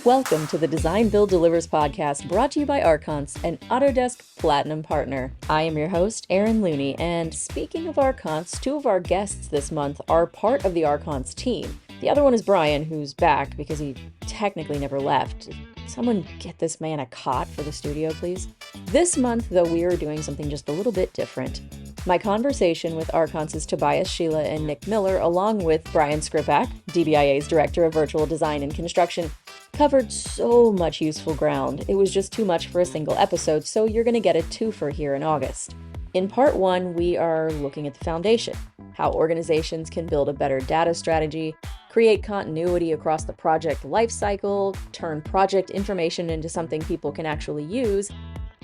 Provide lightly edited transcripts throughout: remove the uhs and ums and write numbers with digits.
Welcome to the Design Build Delivers podcast, brought to you by ARKANCE, an Autodesk Platinum partner. I am your host, Erin Looney, and speaking of ARKANCE, two of our guests this month are part of the ARKANCE team. The other one is Brian, who's back because he technically never left. Someone get this man a cot for the studio, please. This month, though, we are doing something just a little bit different. My conversation with ARKANCE's Tobias Scheele and Nick Miller, along with Brian Skripac, DBIA's Director of Virtual Design and Construction, covered so much useful ground. It was just too much for a single episode, so you're going to get a twofer here in August. In part one, we are looking at the foundation, how organizations can build a better data strategy, create continuity across the project lifecycle, turn project information into something people can actually use,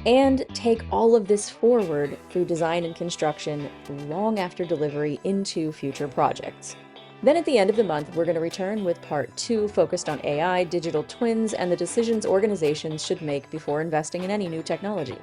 and take all of this forward through design and construction long after delivery into future projects. Then at the end of the month, we're going to return with part two, focused on AI, digital twins, and the decisions organizations should make before investing in any new technology.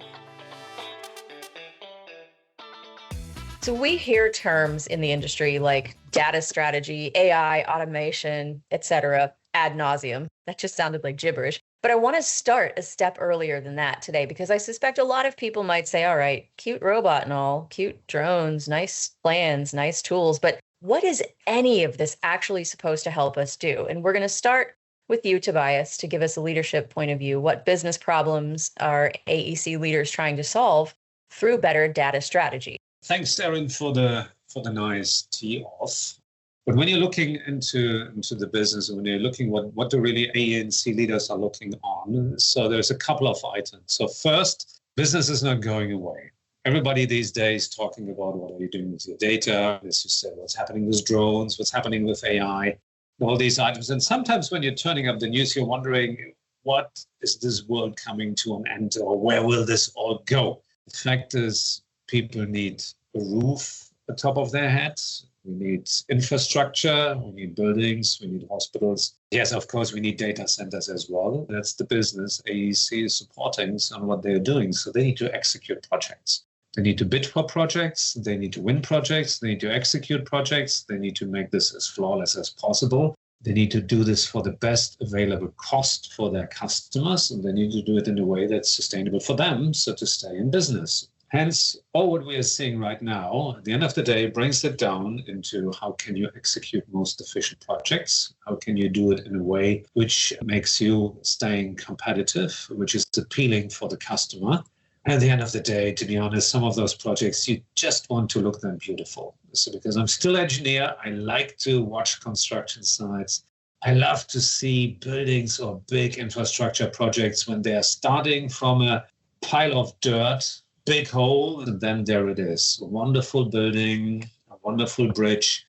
So we hear terms in the industry like data strategy, AI, automation, etc. ad nauseum. That just sounded like gibberish. But I want to start a step earlier than that today, because I suspect a lot of people might say, all right, cute robot and all, cute drones, nice plans, nice tools, but what is any of this actually supposed to help us do? And we're going to start with you, Tobias, to give us a leadership point of view. What business problems are AEC leaders trying to solve through better data strategy? Thanks, Erin, for the nice tee off. But when you're looking into the business, and when you're looking what the really ANC leaders are looking on, so there's a couple of items. So first, business is not going away. Everybody these days talking about what are you doing with your data, as you said, what's happening with drones, what's happening with AI, all these items. And sometimes when you're turning up the news, you're wondering, what is this world coming to an end, or where will this all go? The fact is, people need a roof atop of their heads. We need infrastructure, we need buildings, we need hospitals. Yes, of course, we need data centers as well. That's the business AEC is supporting on what they're doing. So they need to execute projects. They need to bid for projects. They need to win projects. They need to execute projects. They need to make this as flawless as possible. They need to do this for the best available cost for their customers. And they need to do it in a way that's sustainable for them, so to stay in business. Hence, all what we are seeing right now, at the end of the day, brings it down into how can you execute most efficient projects? How can you do it in a way which makes you staying competitive, which is appealing for the customer? And at the end of the day, to be honest, some of those projects, you just want to look them beautiful. So because I'm still an engineer, I like to watch construction sites. I love to see buildings or big infrastructure projects when they are starting from a pile of dirt, big hole, and then there it is. A wonderful building, a wonderful bridge.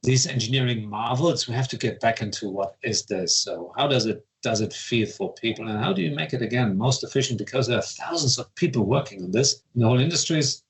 These engineering marvels, we have to get back into what is this? So how does it feel for people? And how do you make it, again, most efficient? Because there are thousands of people working on this. The whole industry is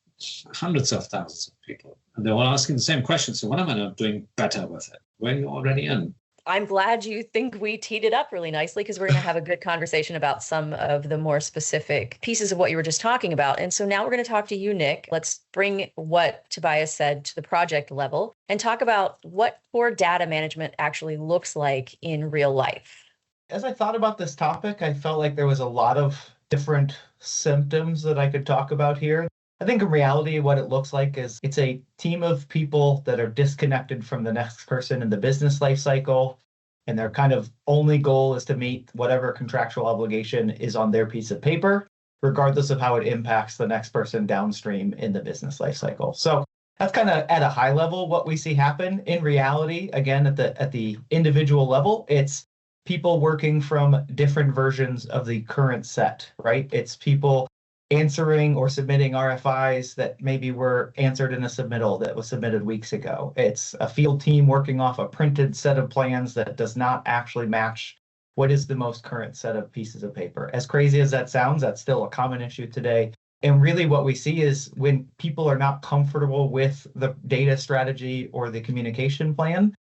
hundreds of thousands of people. And they're all asking the same question. So what am I doing better with it? Where are you already in? I'm glad you think we teed it up really nicely, because we're going to have a good conversation about some of the more specific pieces of what you were just talking about. And so now we're going to talk to you, Nick. Let's bring what Tobias said to the project level and talk about what core data management actually looks like in real life. As I thought about this topic, I felt like there was a lot of different symptoms that I could talk about here. I think in reality, what it looks like is it's a team of people that are disconnected from the next person in the business life cycle, and their kind of only goal is to meet whatever contractual obligation is on their piece of paper, regardless of how it impacts the next person downstream in the business life cycle. So that's kind of at a high level what we see happen. In reality, again, at the individual level, it's people working from different versions of the current set, right? It's people answering or submitting RFIs that maybe were answered in a submittal that was submitted weeks ago. It's a field team working off a printed set of plans that does not actually match what is the most current set of pieces of paper. As crazy as that sounds, that's still a common issue today. And really what we see is when people are not comfortable with the data strategy or the communication plan,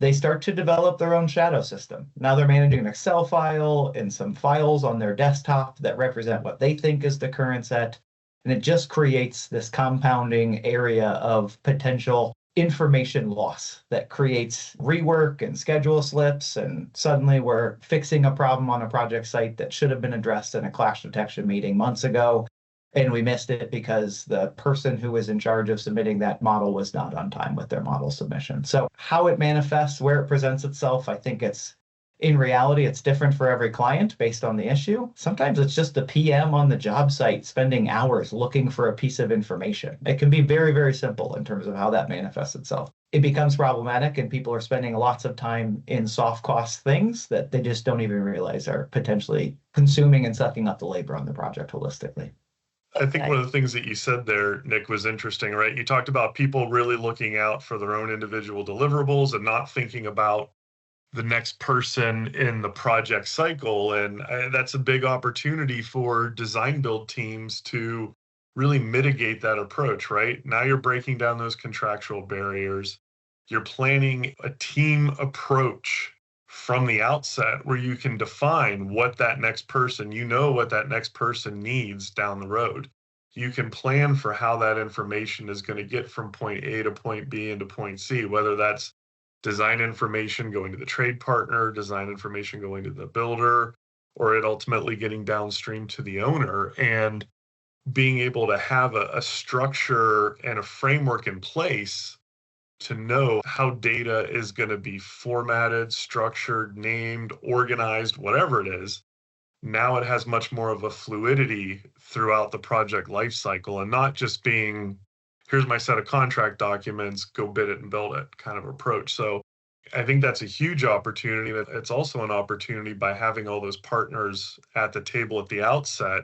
they start to develop their own shadow system. Now they're managing an Excel file and some files on their desktop that represent what they think is the current set. And it just creates this compounding area of potential information loss that creates rework and schedule slips. And suddenly we're fixing a problem on a project site that should have been addressed in a clash detection meeting months ago. And we missed it because the person who was in charge of submitting that model was not on time with their model submission. So how it manifests, where it presents itself, I think in reality, it's different for every client based on the issue. Sometimes it's just the PM on the job site spending hours looking for a piece of information. It can be very, very simple in terms of how that manifests itself. It becomes problematic and people are spending lots of time in soft cost things that they just don't even realize are potentially consuming and sucking up the labor on the project holistically. I think one of the things that you said there, Nick, was interesting, right? You talked about people really looking out for their own individual deliverables and not thinking about the next person in the project cycle. And that's a big opportunity for design build teams to really mitigate that approach, right? Now you're breaking down those contractual barriers. You're planning a team approach from the outset where you can define what that next person, what that next person needs down the road. You can plan for how that information is going to get from point A to point B and to point C, whether that's design information going to the trade partner, design information going to the builder, or it ultimately getting downstream to the owner, and being able to have a structure and a framework in place to know how data is going to be formatted, structured, named, organized, whatever it is. Now it has much more of a fluidity throughout the project lifecycle and not just being, here's my set of contract documents, go bid it and build it kind of approach. So I think that's a huge opportunity. It's also an opportunity by having all those partners at the table at the outset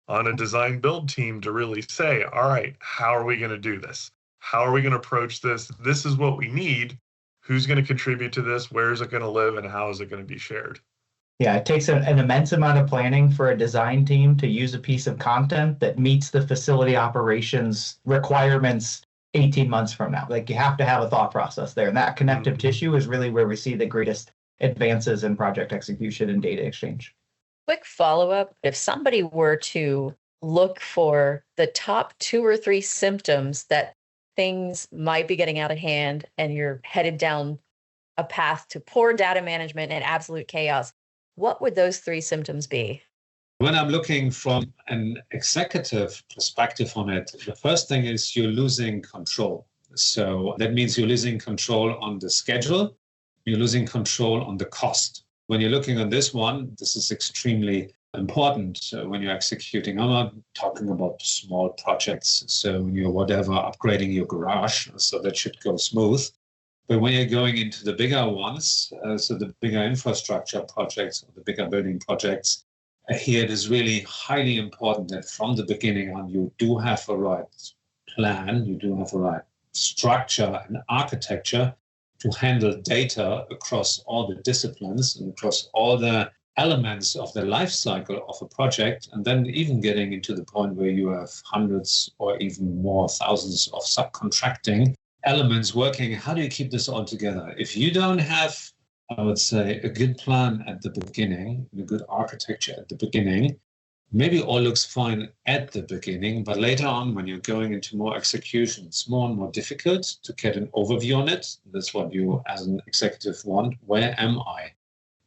on a design build team to really say, all right, how are we going to do this? How are we going to approach this? This is what we need. Who's going to contribute to this? Where is it going to live? And how is it going to be shared? Yeah, it takes an immense amount of planning for a design team to use a piece of content that meets the facility operations requirements 18 months from now. Like you have to have a thought process there. And that connective tissue is really where we see the greatest advances in project execution and data exchange. Quick follow-up. If somebody were to look for the top 2 or 3 symptoms that things might be getting out of hand and you're headed down a path to poor data management and absolute chaos, what would those 3 symptoms be? When I'm looking from an executive perspective on it, the first thing is you're losing control. So that means you're losing control on the schedule, you're losing control on the cost. When you're looking on this one, this is extremely important. So when you're executing, I'm not talking about small projects. So when you're upgrading your garage, so that should go smooth. But when you're going into the bigger ones, so the bigger infrastructure projects, or the bigger building projects, here it is really highly important that from the beginning on, you do have a right plan, you do have a right structure and architecture to handle data across all the disciplines and across all the elements of the life cycle of a project, and then even getting into the point where you have hundreds or even more thousands of subcontracting elements working. How do you keep this all together? If you don't have, I would say, a good plan at the beginning, a good architecture at the beginning, maybe all looks fine at the beginning, but later on, when you're going into more execution, it's more and more difficult to get an overview on it. That's what you as an executive want. Where am I?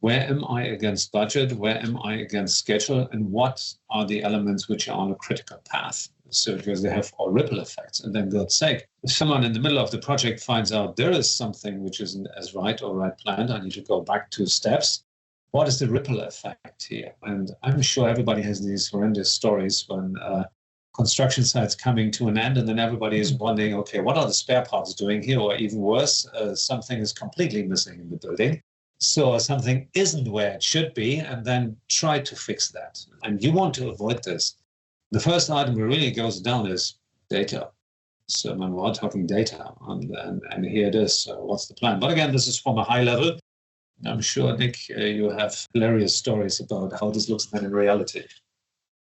Where am I against budget? Where am I against schedule? And what are the elements which are on a critical path? So because they have all ripple effects. And then God's sake, if someone in the middle of the project finds out there is something which isn't as right or right planned, I need to go back 2 steps. What is the ripple effect here? And I'm sure everybody has these horrendous stories when construction sites coming to an end and then everybody is wondering, okay, what are the spare parts doing here? Or even worse, something is completely missing in the building. So something isn't where it should be, and then try to fix that. And you want to avoid this. The first item that really goes down is data. So when we're talking data, and here it is. So what's the plan? But again, this is from a high level. I'm sure, Nick, you have hilarious stories about how this looks then in reality.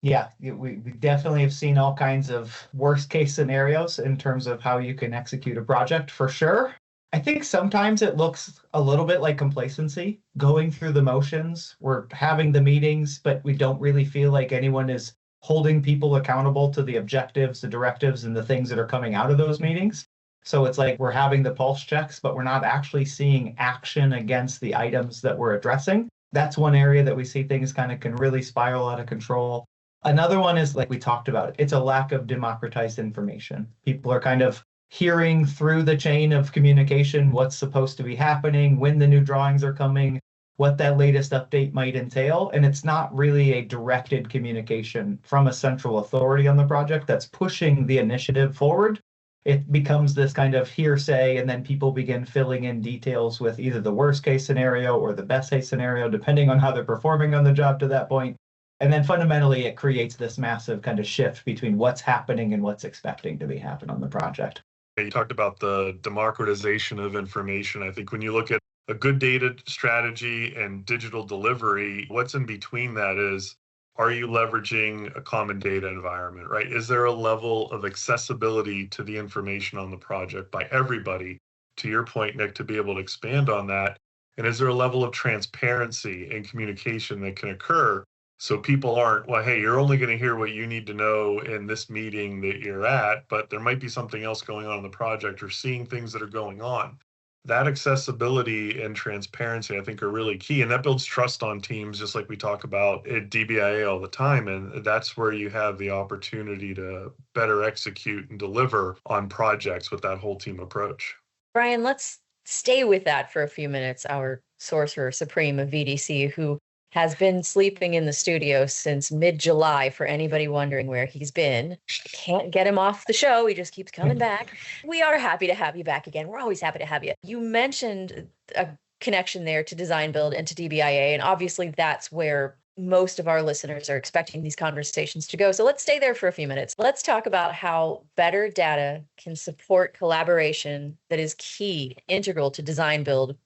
Yeah, we definitely have seen all kinds of worst case scenarios in terms of how you can execute a project, for sure. I think sometimes it looks a little bit like complacency, going through the motions. We're having the meetings, but we don't really feel like anyone is holding people accountable to the objectives, the directives, and the things that are coming out of those meetings. So it's like we're having the pulse checks, but we're not actually seeing action against the items that we're addressing. That's one area that we see things kind of can really spiral out of control. Another one is, like we talked about, it's a lack of democratized information. People are kind of hearing through the chain of communication what's supposed to be happening, when the new drawings are coming, what that latest update might entail. And it's not really a directed communication from a central authority on the project that's pushing the initiative forward. It becomes this kind of hearsay, and then people begin filling in details with either the worst case scenario or the best case scenario, depending on how they're performing on the job to that point. And then fundamentally, it creates this massive kind of shift between what's happening and what's expecting to be happen on the project. You talked about the democratization of information. I think when you look at a good data strategy and digital delivery, what's in between that is, are you leveraging a common data environment, right? Is there a level of accessibility to the information on the project by everybody? To your point, Nick, to be able to expand on that. And is there a level of transparency and communication that can occur so people aren't, well, hey, you're only going to hear what you need to know in this meeting that you're at, but there might be something else going on in the project or seeing things that are going on. That accessibility and transparency, I think, are really key. And that builds trust on teams, just like we talk about at DBIA all the time. And that's where you have the opportunity to better execute and deliver on projects with that whole team approach. Brian, let's stay with that for a few minutes. Our sorcerer supreme of VDC, who has been sleeping in the studio since mid-July, for anybody wondering where he's been. Can't get him off the show. He just keeps coming back. We are happy to have you back again. We're always happy to have you. You mentioned a connection there to design build and to DBIA, and obviously that's where most of our listeners are expecting these conversations to go. So let's stay there for a few minutes. Let's talk about how better data can support collaboration that is key, integral to design build.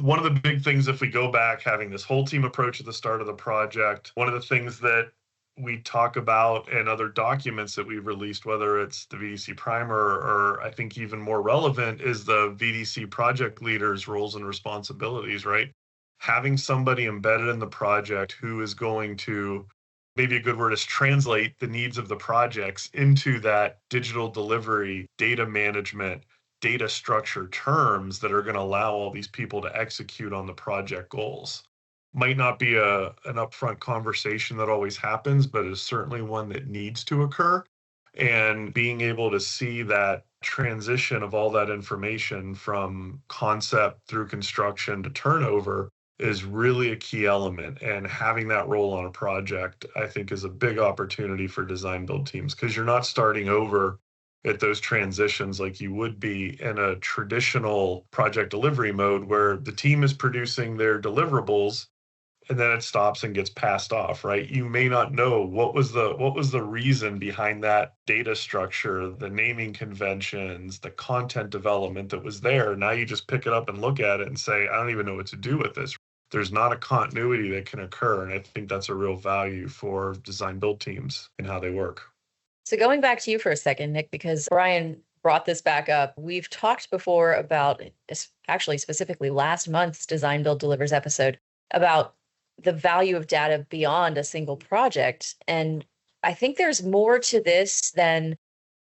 One of the big things, if we go back, having this whole team approach at the start of the project, one of the things that we talk about in other documents that we've released, whether it's the VDC primer or I think even more relevant is the VDC project leaders' roles and responsibilities, right? Having somebody embedded in the project who is going to, maybe a good word is translate the needs of the projects into that digital delivery, data management, data structure terms that are going to allow all these people to execute on the project goals. Might not be an upfront conversation that always happens, but is certainly one that needs to occur. And being able to see that transition of all that information from concept through construction to turnover is really a key element. And having that role on a project, I think, is a big opportunity for design build teams, because you're not starting over at those transitions like you would be in a traditional project delivery mode where the team is producing their deliverables and then it stops and gets passed off, right? You may not know what was the reason behind that data structure, the naming conventions, the content development that was there. Now you just pick it up and look at it and say, I don't even know what to do with this. There's not a continuity that can occur. And I think that's a real value for design build teams and how they work. So going back to you for a second, Nick, because Brian brought this back up. We've talked before about, actually specifically last month's Design Build Delivers episode, about the value of data beyond a single project. And I think there's more to this than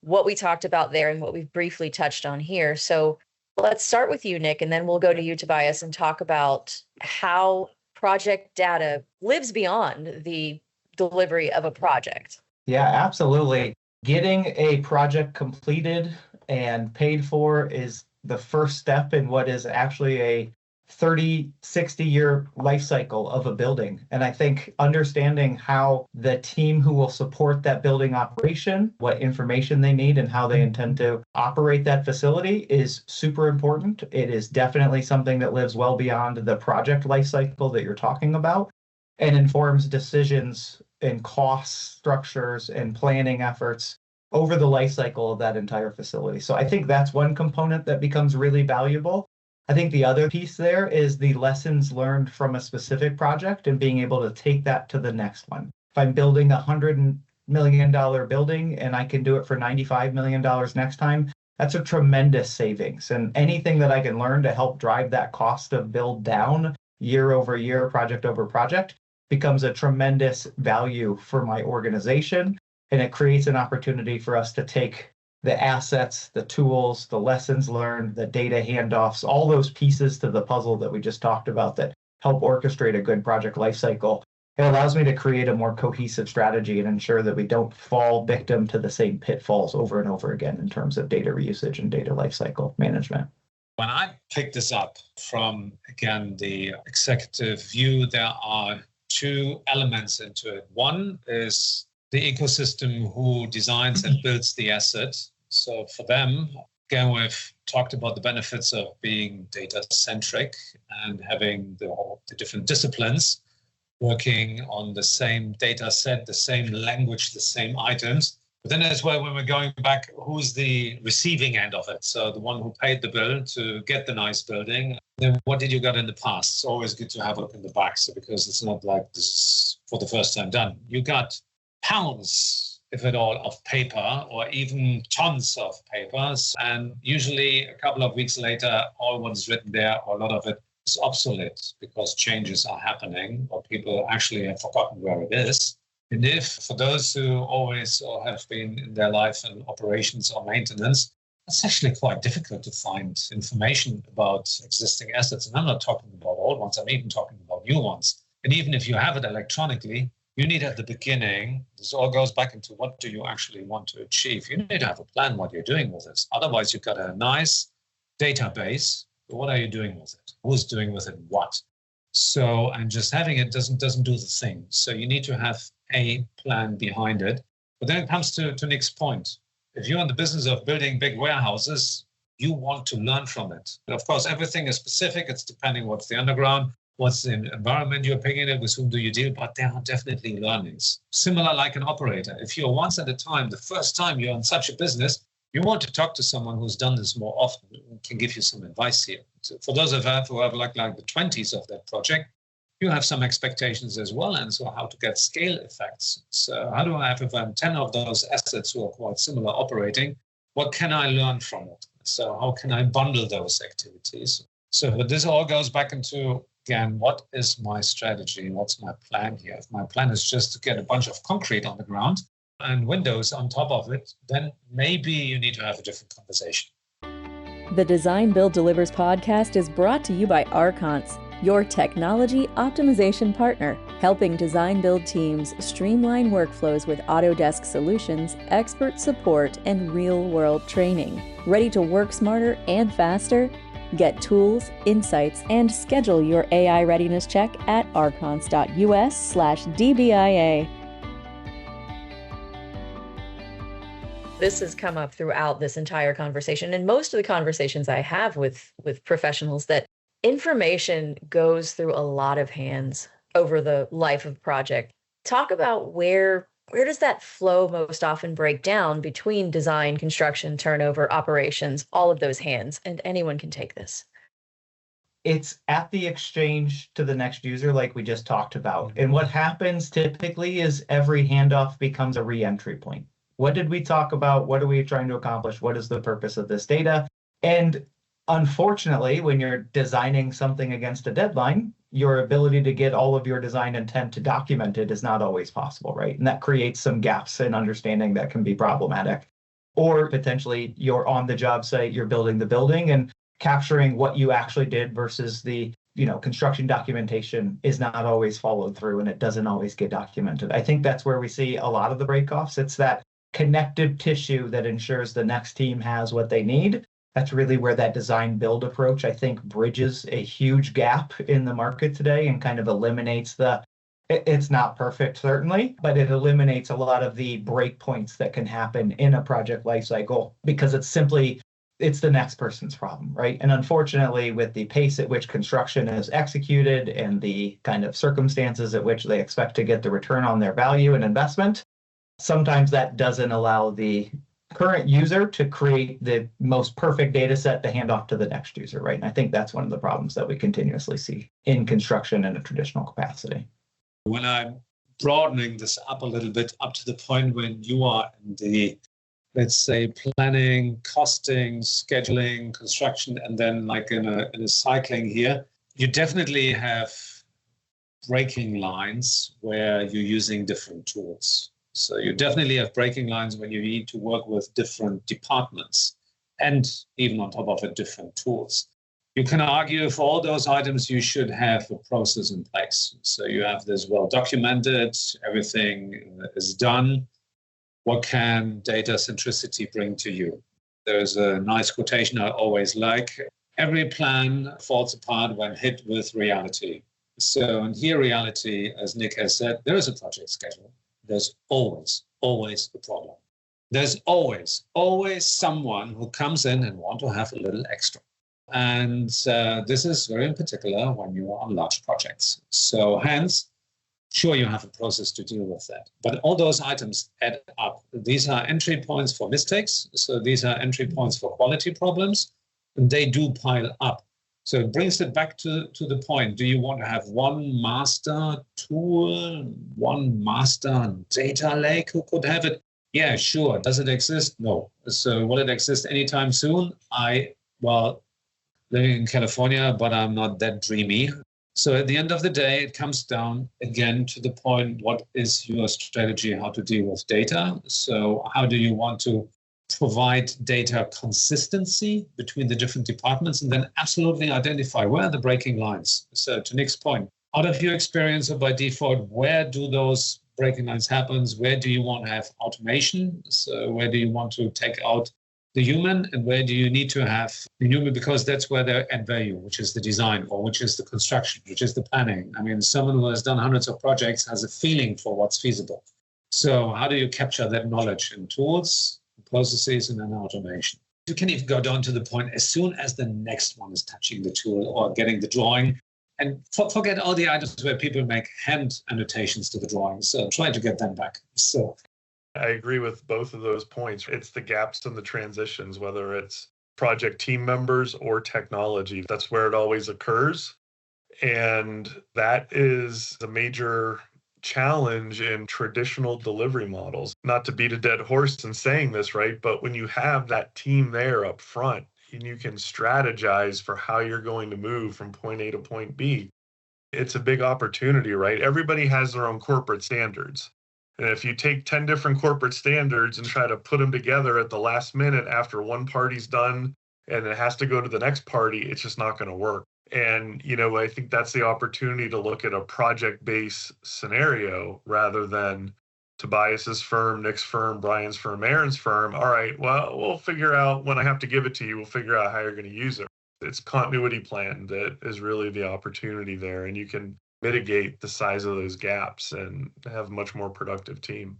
what we talked about there and what we've briefly touched on here. So let's start with you, Nick, and then we'll go to you, Tobias, and talk about how project data lives beyond the delivery of a project. Yeah, absolutely. Getting a project completed and paid for is the first step in what is actually a 30, 60-year life cycle of a building. And I think understanding how the team who will support that building operation, what information they need and how they intend to operate that facility is super important. It is definitely something that lives well beyond the project life cycle that you're talking about and informs decisions and cost structures and planning efforts over the life cycle of that entire facility. So I think that's one component that becomes really valuable. I think the other piece there is the lessons learned from a specific project and being able to take that to the next one. If I'm building a $100 million building and I can do it for $95 million next time, that's a tremendous savings. And anything that I can learn to help drive that cost of build down year over year, project over project, becomes a tremendous value for my organization. And it creates an opportunity for us to take the assets, the tools, the lessons learned, the data handoffs, all those pieces to the puzzle that we just talked about that help orchestrate a good project lifecycle. It allows me to create a more cohesive strategy and ensure that we don't fall victim to the same pitfalls over and over again in terms of data reusage and data lifecycle management. When I pick this up from, again, the executive view, there are two elements into it. One is the ecosystem who designs and builds the asset. So for them, again, we've talked about the benefits of being data-centric and having the different disciplines working on the same data set, the same language, the same items. But then as well, when we're going back, who's the receiving end of it? So the one who paid the bill to get the nice building. Then what did you get in the past? It's always good to have it in the back, so because it's not like this is for the first time done. You got pounds, if at all, of paper, or even tons of papers. And usually a couple of weeks later, all what's written there, or a lot of it, is obsolete because changes are happening or people actually have forgotten where it is. And if for those who always or have been in their life in operations or maintenance, it's actually quite difficult to find information about existing assets. And I'm not talking about old ones, I'm even talking about new ones. And even if you have it electronically, you need at the beginning, this all goes back into what do you actually want to achieve. You need to have a plan what you're doing with it. Otherwise, you've got a nice database. But what are you doing with it? Who's doing with it what? So, and just having it doesn't do the thing. So you need to have a plan behind it. But then it comes to Nick's point. If you're in the business of building big warehouses, you want to learn from it. But of course, everything is specific. It's depending what's the underground, what's the environment you're picking it, with whom do you deal, but there are definitely learnings. Similar like an operator. If you're once at a time, the first time you're in such a business, you want to talk to someone who's done this more often and can give you some advice here. So for those of us who have like the 20s of that project, you have some expectations as well, and so how to get scale effects. So how do I have, if I'm 10 of those assets who are quite similar operating, what can I learn from it? So how can I bundle those activities? So but this all goes back into, again, what is my strategy? What's my plan here? If my plan is just to get a bunch of concrete on the ground and windows on top of it, then maybe you need to have a different conversation. The Design Build Delivers podcast is brought to you by ARKANCE, your technology optimization partner, helping design build teams streamline workflows with Autodesk solutions, expert support, and real-world training. Ready to work smarter and faster? Get tools, insights, and schedule your AI readiness check at arkance.us/DBIA. This has come up throughout this entire conversation, and most of the conversations I have with professionals, that information goes through a lot of hands over the life of a project. Talk about where does that flow most often break down between design, construction, turnover, operations, all of those hands, and anyone can take this. It's at the exchange to the next user, like we just talked about. And what happens typically is every handoff becomes a re-entry point. What did we talk about? What are we trying to accomplish? What is the purpose of this data? And unfortunately, when you're designing something against a deadline, your ability to get all of your design intent to document it is not always possible, right? And that creates some gaps in understanding that can be problematic. Or potentially you're on the job site, you're building the building, and capturing what you actually did versus the construction documentation is not always followed through, and it doesn't always get documented. I think that's where we see a lot of the breakoffs. It's that connective tissue that ensures the next team has what they need. That's really where that design build approach, I think, bridges a huge gap in the market today and kind of eliminates it's not perfect, certainly, but it eliminates a lot of the breakpoints that can happen in a project lifecycle because it's the next person's problem, right? And unfortunately, with the pace at which construction is executed and the kind of circumstances at which they expect to get the return on their value and investment, sometimes that doesn't allow the current user to create the most perfect data set to hand off to the next user, right? And I think that's one of the problems that we continuously see in construction in a traditional capacity. When I'm broadening this up a little bit, up to the point when you are in the, let's say, planning, costing, scheduling, construction, and then like in a cycling here, you definitely have breaking lines where you're using different tools. So you definitely have breaking lines when you need to work with different departments and even on top of it, different tools. You can argue for all those items, you should have a process in place. So you have this well documented, everything is done. What can data centricity bring to you? There's a nice quotation I always like. Every plan falls apart when hit with reality. So in here, reality, as Nick has said, there is a project schedule. There's always a problem. There's always someone who comes in and want to have a little extra. And this is very in particular when you are on large projects. So hence, sure, you have a process to deal with that. But all those items add up. These are entry points for mistakes. So these are entry points for quality problems. And they do pile up. So it brings it back to the point. Do you want to have one master tool, one master data lake who could have it? Yeah, sure. Does it exist? No. So will it exist anytime soon? Living in California, but I'm not that dreamy. So at the end of the day, it comes down again to the point, what is your strategy, how to deal with data? So how do you want to provide data consistency between the different departments, and then absolutely identify where are the breaking lines? So to Nick's point, out of your experience or by default, where do those breaking lines happen? Where do you want to have automation? So where do you want to take out the human, and where do you need to have the human, because that's where they add value, which is the design, or which is the construction, which is the planning. I mean, someone who has done hundreds of projects has a feeling for what's feasible. So how do you capture that knowledge in tools, processes, and then automation? You can even go down to the point as soon as the next one is touching the tool or getting the drawing, and forget all the items where people make hand annotations to the drawing. So try to get them back. So I agree with both of those points. It's the gaps and the transitions, whether it's project team members or technology. That's where it always occurs. And that is a major challenge in traditional delivery models. Not to beat a dead horse in saying this, right? But when you have that team there up front and you can strategize for how you're going to move from point A to point B, it's a big opportunity, right? Everybody has their own corporate standards. And if you take 10 different corporate standards and try to put them together at the last minute after one party's done and it has to go to the next party, it's just not going to work. And, I think that's the opportunity to look at a project-based scenario rather than Tobias's firm, Nick's firm, Brian's firm, Aaron's firm. All right, well, we'll figure out when I have to give it to you, we'll figure out how you're going to use it. It's continuity plan that is really the opportunity there. And you can mitigate the size of those gaps and have a much more productive team.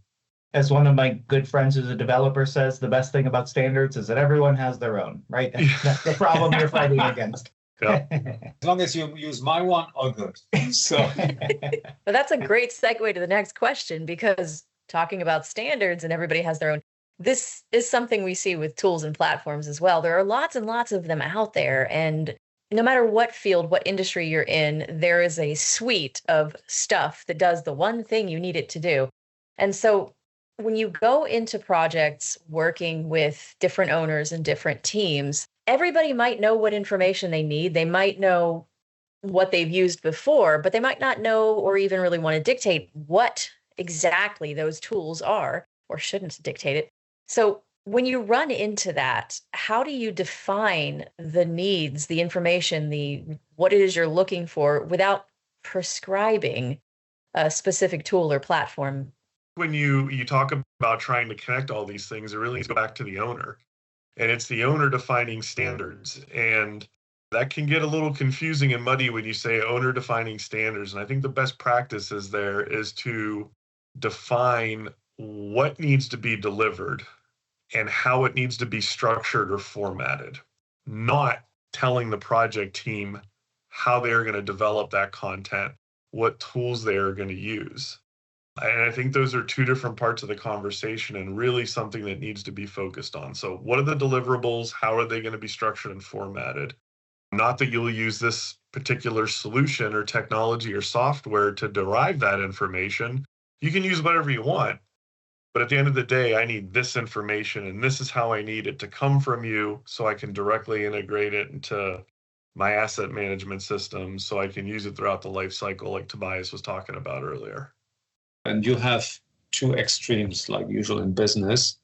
As one of my good friends who's a developer says, the best thing about standards is that everyone has their own, right? That's the problem you're fighting against. Yeah. As long as you use my one, all good. So, but that's a great segue to the next question, because talking about standards and everybody has their own, this is something we see with tools and platforms as well. There are lots and lots of them out there, and no matter what field, what industry you're in, there is a suite of stuff that does the one thing you need it to do. And so when you go into projects working with different owners and different teams, everybody might know what information they need. They might know what they've used before, but they might not know or even really want to dictate what exactly those tools are, or shouldn't dictate it. So when you run into that, how do you define the needs, the information, what it is you're looking for without prescribing a specific tool or platform? When you talk about trying to connect all these things, it really needs to go back to the owner. And it's the owner defining standards. And that can get a little confusing and muddy when you say owner defining standards. And I think the best practice is to define what needs to be delivered and how it needs to be structured or formatted, not telling the project team how they're going to develop that content, what tools they are going to use. And I think those are two different parts of the conversation and really something that needs to be focused on. So what are the deliverables? How are they going to be structured and formatted? Not that you'll use this particular solution or technology or software to derive that information. You can use whatever you want. But at the end of the day, I need this information, and this is how I need it to come from you so I can directly integrate it into my asset management system so I can use it throughout the life cycle like Tobias was talking about earlier. And you have two extremes like usual in business.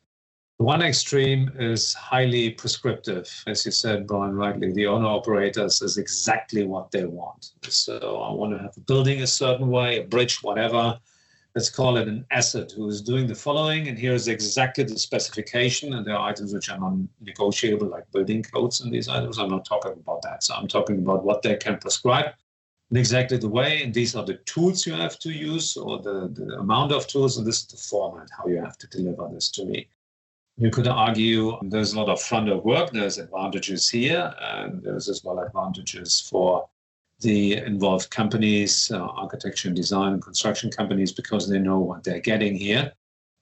One extreme is highly prescriptive. As you said, Brian, rightly, the owner-operator says exactly what they want. So I want to have a building a certain way, a bridge, whatever. Let's call it an asset who is doing the following, and here's exactly the specification, and there are items which are non-negotiable, like building codes and these items. I'm not talking about that. So I'm talking about what they can prescribe in exactly the way, and these are the tools you have to use, or the amount of tools, and this is the format, how you have to deliver this to me. You could argue there's a lot of front-end work. There's advantages here, and there's as well advantages for the involved companies, architecture and design and construction companies, because they know what they're getting here.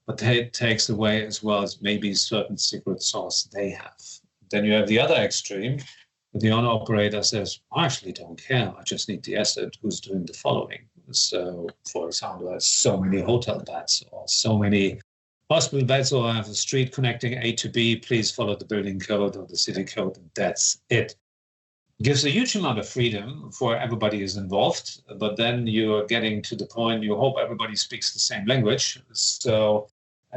But it takes away as well as maybe certain secret sauce they have. Then you have the other extreme. The owner-operator says, I actually don't care. I just need the asset who's doing the following. So, for example, there's so many hotel beds or so many hospital beds, or I have a street connecting A to B, please follow the building code or the city code, and that's it. Gives a huge amount of freedom for everybody who's involved, but then you're getting to the point, you hope everybody speaks the same language. So,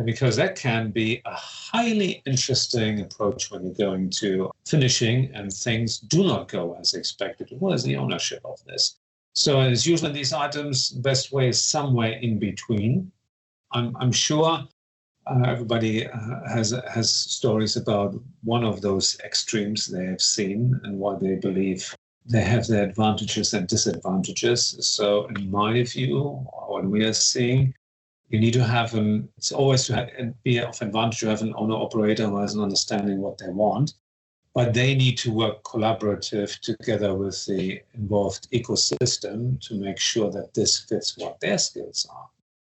because that can be a highly interesting approach when you're going to finishing and things do not go as expected. What is the ownership of this? So as usually these items, the best way is somewhere in between. I'm sure everybody has stories about one of those extremes they have seen and why they believe they have their advantages and disadvantages. So in my view, what we are seeing, you need to have it's always to be of advantage to have an owner-operator who has an understanding what they want, but they need to work collaborative together with the involved ecosystem to make sure that this fits what their skills are.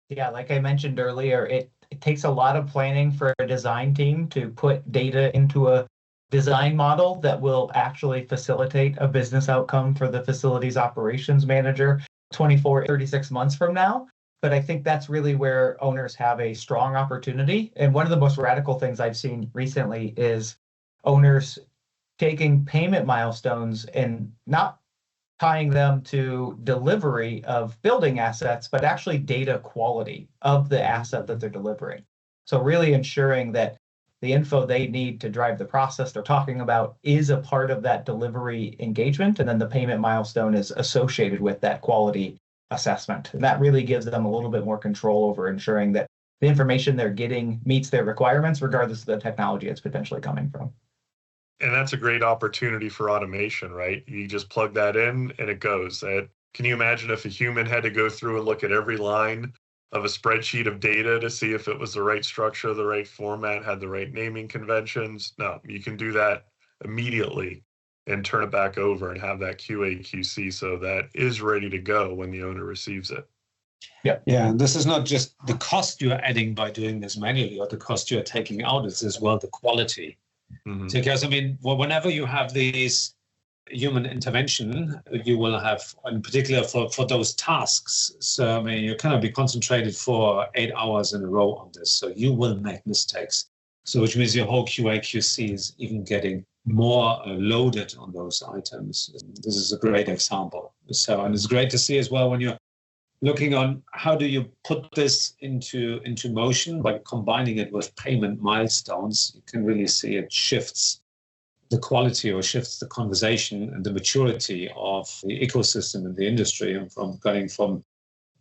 Yeah, like I mentioned earlier, it takes a lot of planning for a design team to put data into a design model that will actually facilitate a business outcome for the facilities operations manager 24, 36 months from now. But I think that's really where owners have a strong opportunity. And one of the most radical things I've seen recently is owners taking payment milestones and not tying them to delivery of building assets, but actually data quality of the asset that they're delivering. So really ensuring that the info they need to drive the process they're talking about is a part of that delivery engagement, and then the payment milestone is associated with that quality assessment. And that really gives them a little bit more control over ensuring that the information they're getting meets their requirements, regardless of the technology it's potentially coming from. And that's a great opportunity for automation, right? You just plug that in and it goes. Can you imagine if a human had to go through and look at every line of a spreadsheet of data to see if it was the right structure, the right format, had the right naming conventions? No, you can do that immediately and turn it back over and have that QA QC so that is ready to go when the owner receives it. Yeah. And this is not just the cost you're adding by doing this manually or the cost you're taking out, it's as well the quality. Mm-hmm. Because, I mean, whenever you have these human intervention, you will have, in particular for those tasks, so, I mean, you cannot be concentrated for 8 hours in a row on this. So you will make mistakes. So which means your whole QA QC is even getting more loaded on those items. This is a great example. So, and it's great to see as well when you're looking on how do you put this into motion by combining it with payment milestones. You can really see it shifts the quality or shifts the conversation and the maturity of the ecosystem in the industry, and from going from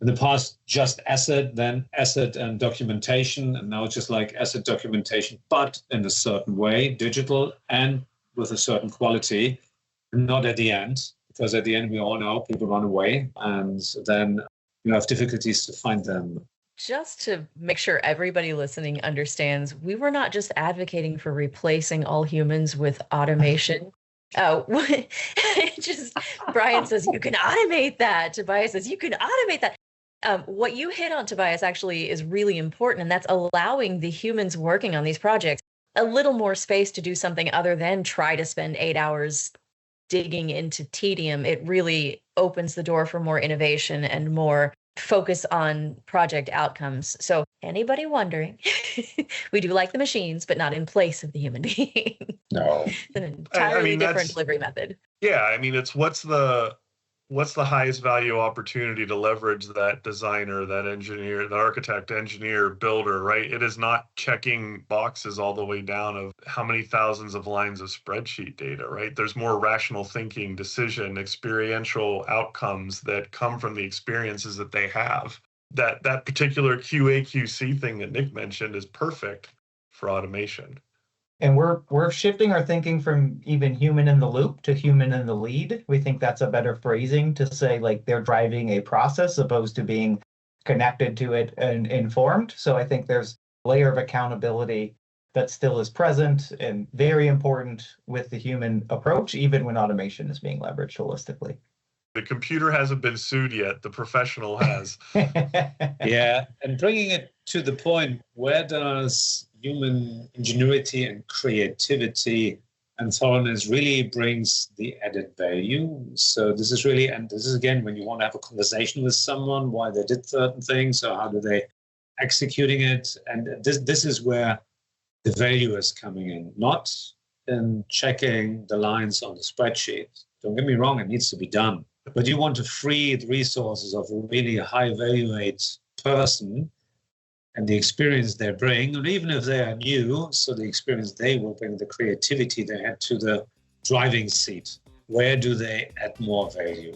in the past just asset, then asset and documentation, and now it's just like asset documentation, but in a certain way, digital and with a certain quality, not at the end, because at the end we all know people run away, and then you have difficulties to find them. Just to make sure everybody listening understands, we were not just advocating for replacing all humans with automation. Brian says, you can automate that. Tobias says, you can automate that. What you hit on, Tobias, actually is really important, and that's allowing the humans working on these projects a little more space to do something other than try to spend 8 hours digging into tedium. It really opens the door for more innovation and more focus on project outcomes. So anybody wondering, we do like the machines, but not in place of the human being. No. It's an entirely different delivery method. Yeah, I mean, it's what's the what's the highest value opportunity to leverage that designer, that engineer, that architect, engineer, builder, right? It is not checking boxes all the way down of how many thousands of lines of spreadsheet data, right? There's more rational thinking, decision, experiential outcomes that come from the experiences that they have. That particular QA, QC thing that Nick mentioned is perfect for automation. And we're shifting our thinking from even human in the loop to human in the lead. We think that's a better phrasing to say like they're driving a process opposed to being connected to it and informed. So I think there's a layer of accountability that still is present and very important with the human approach, even when automation is being leveraged holistically. The computer hasn't been sued yet. The professional has. Yeah, and bringing it to the point, where does human ingenuity and creativity and thoroughness really brings the added value? So this is really, and this is again, when you want to have a conversation with someone, why they did certain things, or how do they executing it. And this is where the value is coming in, not in checking the lines on the spreadsheet. Don't get me wrong, it needs to be done. But you want to free the resources of a really high value person and the experience they bring, and even if they are new, so the experience they will bring, the creativity they add to the driving seat. Where do they add more value?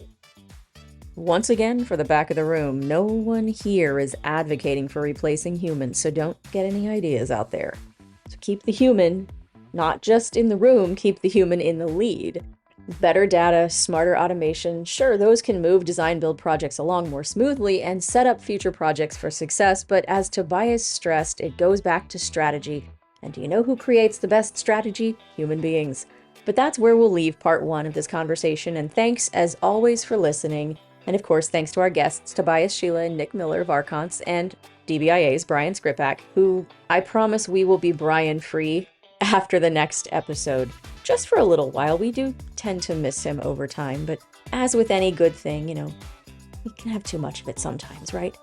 Once again, for the back of the room, no one here is advocating for replacing humans, so don't get any ideas out there. So keep the human, not just in the room, keep the human in the lead. Better data, smarter automation, sure, those can move design build projects along more smoothly and set up future projects for success, but as Tobias stressed, it goes back to strategy. And do you know who creates the best strategy? Human beings. But that's where we'll leave part 1 of this conversation, and thanks as always for listening. And of course, thanks to our guests, Tobias Scheele and Nick Miller of ARKANCE, and DBIA's Brian Skripac, who I promise we will be Brian-free after the next episode. Just for a little while. We do tend to miss him over time, but as with any good thing, you can have too much of it sometimes, right?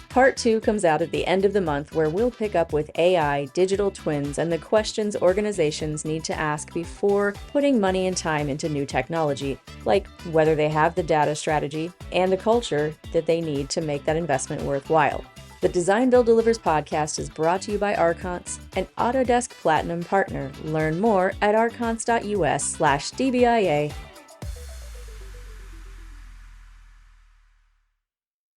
Part 2 comes out at the end of the month, where we'll pick up with AI, digital twins, and the questions organizations need to ask before putting money and time into new technology, like whether they have the data strategy and the culture that they need to make that investment worthwhile. The Design Build Delivers podcast is brought to you by ARKANCE, an Autodesk Platinum partner. Learn more at arkanc.us/DBIA.